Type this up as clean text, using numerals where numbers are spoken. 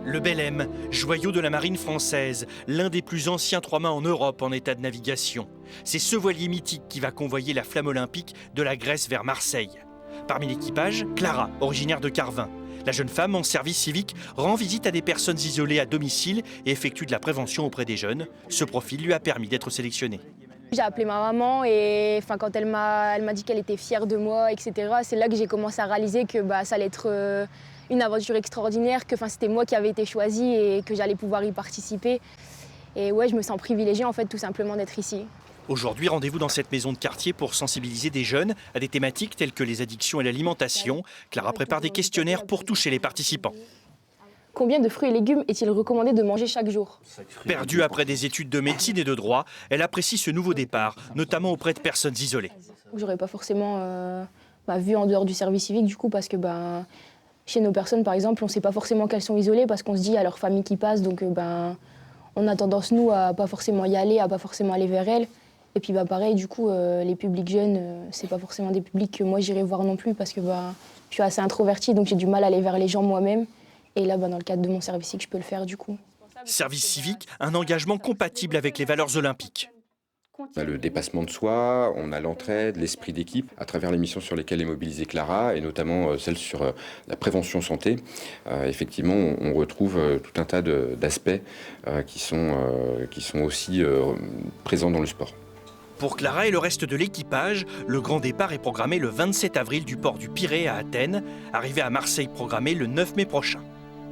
Le Belém, joyau de la marine française, l'un des plus anciens trois-mâts en Europe en état de navigation. C'est ce voilier mythique qui va convoyer la flamme olympique de la Grèce vers Marseille. Parmi l'équipage, Clara, originaire de Carvin. La jeune femme en service civique rend visite à des personnes isolées à domicile et effectue de la prévention auprès des jeunes. Ce profil lui a permis d'être sélectionné. J'ai appelé ma maman et quand elle m'a dit qu'elle était fière de moi, etc. C'est là que j'ai commencé à réaliser que ça allait être une aventure extraordinaire, que c'était moi qui avais été choisie et que j'allais pouvoir y participer. Et ouais, je me sens privilégiée en fait tout simplement d'être ici. Aujourd'hui, rendez-vous dans cette maison de quartier pour sensibiliser des jeunes à des thématiques telles que les addictions et l'alimentation. Clara prépare des questionnaires pour toucher les participants. Combien de fruits et légumes est-il recommandé de manger chaque jour? Perdue après des études de médecine et de droit, elle apprécie ce nouveau départ, notamment auprès de personnes isolées. J'aurais pas forcément vu en dehors du service civique du coup parce que chez nos personnes par exemple, on sait pas forcément qu'elles sont isolées parce qu'on se dit à leur famille qui passe, donc on a tendance nous à pas forcément y aller, à pas forcément aller vers elles. Et puis pareil, du coup, les publics jeunes, c'est pas forcément des publics que moi j'irai voir non plus parce que je suis assez introvertie, donc j'ai du mal à aller vers les gens moi-même. Et là, dans le cadre de mon service civique, je peux le faire du coup. Service civique, un engagement compatible avec les valeurs olympiques. On a le dépassement de soi, on a l'entraide, l'esprit d'équipe, à travers les missions sur lesquelles est mobilisée Clara, et notamment celle sur la prévention santé. Effectivement, on retrouve tout un tas d'aspects qui sont aussi présents dans le sport. Pour Clara et le reste de l'équipage, le grand départ est programmé le 27 avril du port du Pirée à Athènes, arrivé à Marseille programmé le 9 mai prochain.